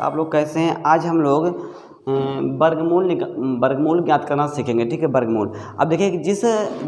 आप लोग कैसे हैं। आज हम लोग वर्गमूल ज्ञात करना सीखेंगे। ठीक है, वर्गमूल। अब देखिए कि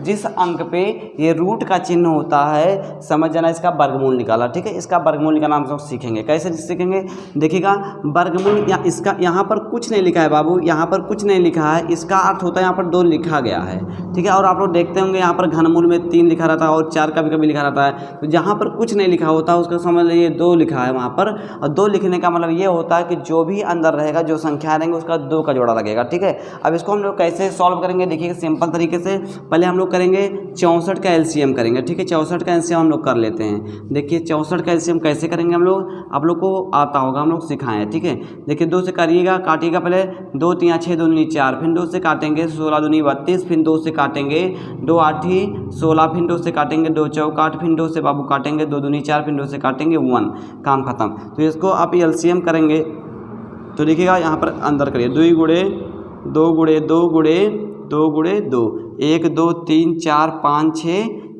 जिस अंक पे ये रूट का चिन्ह होता है समझ जाना इसका वर्गमूल निकाला। ठीक है, इसका वर्गमूल निकालना हम लोग सीखेंगे। कैसे सीखेंगे देखिएगा, वर्गमूल इसका यहाँ पर कुछ नहीं लिखा है बाबू, यहाँ पर कुछ नहीं लिखा है, इसका अर्थ होता है यहाँ पर 2 लिखा गया है। ठीक है, और आप लोग देखते होंगे यहाँ पर घनमूल में 3 लिखा रहता है और 4 कभी लिखा रहता है। तो जहाँ पर कुछ नहीं लिखा होता उसका समझ लीजिए 2 लिखा है वहाँ पर, और 2 लिखने का मतलब ये होता है कि जो भी अंदर रहेगा, जो संख्या रहेंगे उसका 2 का जोड़ा लगेगा। ठीक है, अब इसको हम लोग कैसे सॉल्व करेंगे देखिए सिंपल तरीके से। पहले हम लोग करेंगे 64 का एलसीएम करेंगे। ठीक है, 64 का एलसीएम हम लोग कर लेते हैं। देखिए 64 का एलसीएम कैसे करेंगे हम लोग, आप लोग को आता होगा, हम लोग सिखाएं। ठीक है, देखिए 2 से करिएगा, काटिएगा पहले 2 3 6 2 9 4, फिर 2 से काटेंगे 16 दूनी 32, फिर 2 से काटेंगे 2 8 16, फिर 2 से काटेंगे 2 चौक 8, फिर 2 से बाबू काटेंगे 2 दूनी 4, फिर 2 से काटेंगे 1, काम खत्म। तो इसको आप एलसीएम करेंगे तो देखिएगा यहाँ पर अंदर करिए 2 गुणे 2 गुणे 2 गुणे 2 गुणे 2, 1 2 3 4 5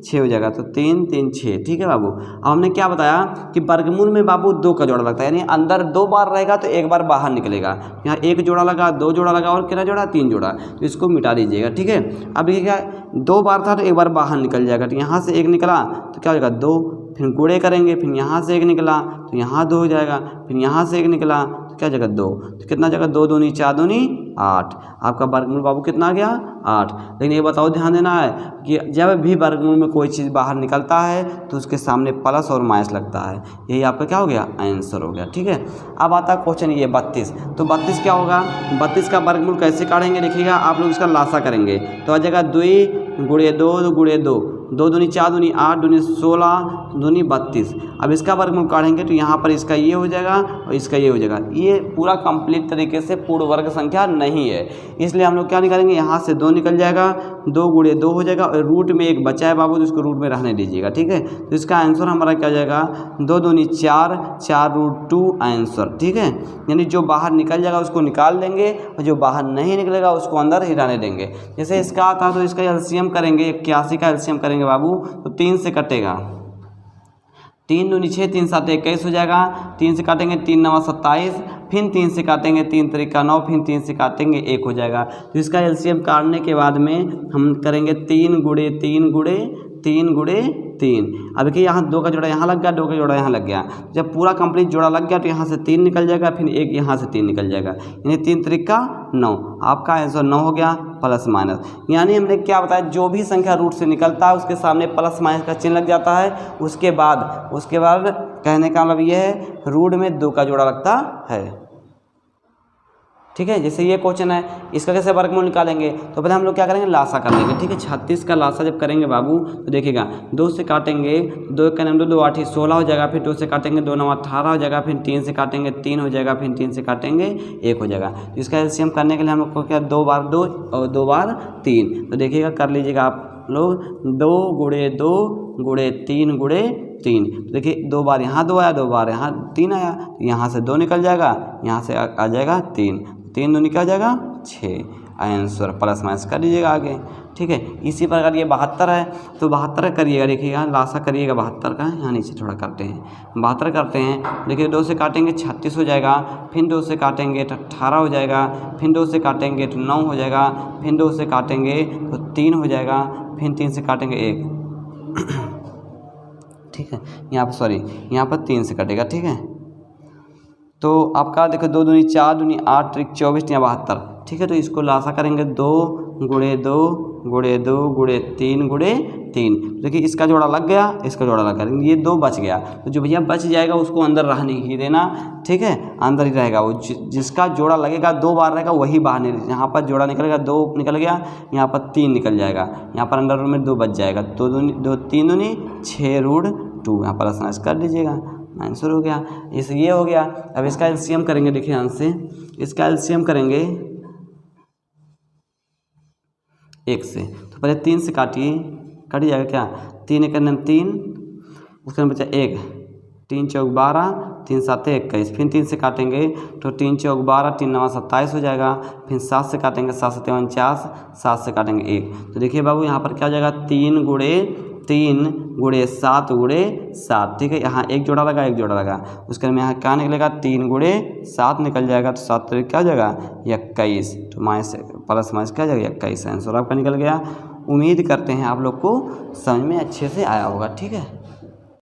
6 हो जाएगा, तो 3 3 6। ठीक है बाबू, अब हमने क्या बताया कि वर्गमूल में बाबू 2 का जोड़ा लगता है, यानी अंदर 2 बार रहेगा तो 1 बार बाहर निकलेगा। यहाँ 1 जोड़ा लगा, 2 जोड़ा लगा और कितना जोड़ा, 3 जोड़ा, तो इसको मिटा दीजिएगा। ठीक है, अब देखिएगा 2 बार था तो 1 बार बाहर निकल जाएगा, तो यहाँ से 1 निकला तो क्या हो जाएगा 2, फिर गुणे करेंगे, फिर यहाँ से 1 निकला तो यहाँ 2 हो जाएगा, फिर यहाँ से 1 निकला तो क्या जगह 2, तो कितना जगह 2 दूनी 4 दूनी 8। आपका वर्गमूल बाबू कितना आ गया 8। लेकिन ये बताओ, ध्यान देना है कि जब भी वर्गमूल में कोई चीज़ बाहर निकलता है तो उसके सामने प्लस और माइनस लगता है, यही आपका क्या हो गया आंसर हो गया। ठीक है, अब आता है क्वेश्चन ये 32। तो 32 क्या होगा, 32 का वर्गमूल कैसे काढ़ेंगे देखिएगा, आप लोग इसका लासा करेंगे तो आ जाएगा 2 गुणे 2 गुणे 2, 2 दूनी 4 दूनी 8 दूनी 16 दूनी 32। अब इसका वर्गमूल काढ़ेंगे तो यहाँ पर इसका ये हो जाएगा और इसका ये हो जाएगा। ये पूरा कंप्लीट तरीके से पूर्ण वर्ग संख्या नहीं है, इसलिए हम लोग क्या निकालेंगे, यहाँ से 2 निकल जाएगा, 2 गुणे 2 हो जाएगा और रूट में 1 बचा है बाबू, तो इसको रूट में रहने दीजिएगा। ठीक है, तो इसका आंसर हमारा क्या हो जाएगा 2 दूनी 4 4 रूट 2 आंसर। ठीक है, यानी जो बाहर निकल जाएगा उसको निकाल देंगे और जो बाहर नहीं निकलेगा उसको अंदर ही रहने देंगे। जैसे इसका आता तो इसका एलसीएम करेंगे, 81 का एलसीएम करेंगे बाबू, तो 3 से कटेगा, 3 दूनी 6 3 7 21 हो जाएगा, 3 से काटेंगे 3 9 27, फिर 3 से काटेंगे 3 3 9, फिर 3 से काटेंगे 1 हो जाएगा। तो इसका एलसीएम काटने के बाद में हम करेंगे 3 गुणे 3 गुणे 3 गुणे 3। अब देखिए यहाँ 2 का जोड़ा यहाँ लग गया, 2 का जोड़ा यहाँ लग गया, जब पूरा कंप्लीट जोड़ा लग गया तो यहाँ से 3 निकल जाएगा, फिर 1 यहाँ से 3 निकल जाएगा, यानी 3 3 9। आपका आंसर 9 हो गया प्लस माइनस। यानी हमने क्या बताया, जो भी संख्या रूट से निकलता है उसके सामने प्लस माइनस का चिन्ह लग जाता है। उसके बाद कहने का मतलब ये है रूट में 2 का जोड़ा लगता है। ठीक है, जैसे ये क्वेश्चन है, इसका कैसे वर्गमूल निकालेंगे, तो पहले हम लोग क्या करेंगे, लासा कर लेंगे। ठीक है, 36 का लासा जब करेंगे बाबू तो देखिएगा 2 से काटेंगे, 2 का नाम 2 8 16 हो जाएगा, फिर 2 से काटेंगे 2 9 18 हो जाएगा, फिर 3 से काटेंगे 3 हो जाएगा, फिर 3 से काटेंगे 1 हो जाएगा। तो इसका एलसीएम करने के लिए हम लोग को क्या 2 बार 2 और 2 बार 3, तो देखिएगा कर लीजिएगा आप लोग 2 गुणे 2 गुणे 3 गुणे 3। तो देखिए 2 बार यहाँ 2 आया, 2 बार यहाँ 3 आया, तो यहाँ से 2 निकल जाएगा, यहाँ से आ जाएगा 3, 3 2 निकल जाएगा 6, आंसर प्लस माइनस कर लीजिएगा आगे। ठीक है, इसी प्रकार ये 72 है, तो 72 करिएगा, देखिएगा लासा करिएगा 72 का, यहाँ नीचे थोड़ा करते हैं, 72 करते हैं। देखिए 2 से काटेंगे 36 हो जाएगा, फिर 2 से काटेंगे तो 18 हो जाएगा, फिर 2 से काटेंगे तो 9 हो जाएगा, फिर 2 से काटेंगे तो 3 हो जाएगा, फिर 3 से काटेंगे 1। ठीक है, यहाँ पर 3 से कटेगा। ठीक है, तो आपका देखो 2 दूनी 4 दूनी 8 त्रिक 24 या 72। ठीक है, तो इसको लासा करेंगे 2 गुणे 2 गुणे 2 गुणे 3 गुणे 3। देखिए इसका जोड़ा लग गया, इसका जोड़ा लग गया, ये 2 बच गया, तो जो भैया बच जाएगा उसको अंदर रहने ही देना। ठीक है, अंदर ही रहेगा वो, जिसका जोड़ा लगेगा 2 बार रहेगा वही बाहर नहीं। यहाँ पर जोड़ा निकलेगा 2 निकल गया, यहाँ पर 3 निकल जाएगा, यहाँ पर अंदर में 2 बच जाएगा, 2 3 दूनी 6 रूट 2, यहाँ पर स्मैश कर लीजिएगा, आंसर हो गया। इस ये हो गया। अब इसका एलसीएम करेंगे, देखिए यहाँ से इसका एलसीएम करेंगे 1 से, तो पहले 3 से काटिए, कट जाएगा क्या, 3 1 9 3, उसके बाद बचा 1, 3 चौक 12, 3 7 21, फिर 3 से काटेंगे तो 3 चौक 12, 3 9 27 हो जाएगा, फिर 7 से काटेंगे 7 7 49, 7 से काटेंगे 1। तो देखिए बाबू यहाँ पर क्या हो जाएगा 3 गुणे 3 गुणे 7 गुणे 7, ठीक है। यहाँ एक जोड़ा लगा, एक जोड़ा लगा, उसके में यहाँ क्या निकलेगा, 3 गुणे 7 निकल जाएगा, तो 7 क्या हो जाएगा 21, तो माइनस प्लस माइनस क्या हो जाएगा 21, आंसर आपका निकल गया। उम्मीद करते हैं आप लोग को समझ में अच्छे से आया होगा, ठीक है।